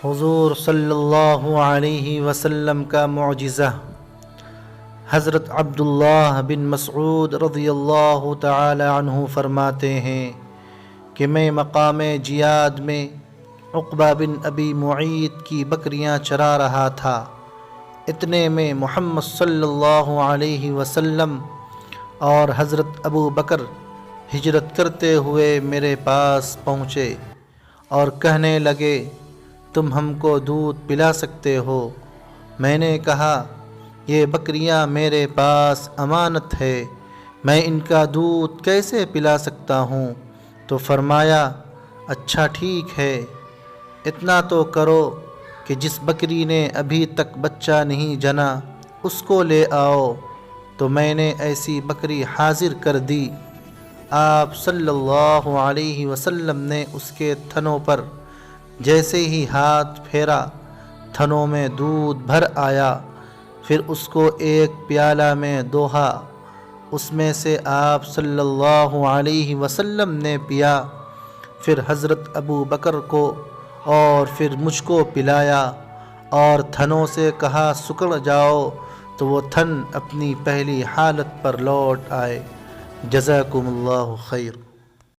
حضور صلی اللہ علیہ وسلم کا معجزہ۔ حضرت عبداللہ بن مسعود رضی اللہ تعالی عنہ فرماتے ہیں کہ میں مقام جیاد میں عقبہ بن ابی معیط کی بکریاں چرا رہا تھا۔ اتنے میں محمد صلی اللہ علیہ وسلم اور حضرت ابو بکر ہجرت کرتے ہوئے میرے پاس پہنچے اور کہنے لگے، تم ہم کو دودھ پلا سکتے ہو؟ میں نے کہا، یہ بکریاں میرے پاس امانت ہے، میں ان کا دودھ کیسے پلا سکتا ہوں؟ تو فرمایا، اچھا ٹھیک ہے، اتنا تو کرو کہ جس بکری نے ابھی تک بچہ نہیں جنا اس کو لے آؤ۔ تو میں نے ایسی بکری حاضر کر دی۔ آپ صلی اللہ علیہ وسلم نے اس کے تھنوں پر جیسے ہی ہاتھ پھیرا، تھنوں میں دودھ بھر آیا۔ پھر اس کو ایک پیالہ میں دوہا، اس میں سے آپ صلی اللہ علیہ وسلم نے پیا، پھر حضرت ابو بکر کو اور پھر مجھ کو پلایا، اور تھنوں سے کہا سکڑ جاؤ، تو وہ تھن اپنی پہلی حالت پر لوٹ آئے۔ جزاکم اللہ خیر۔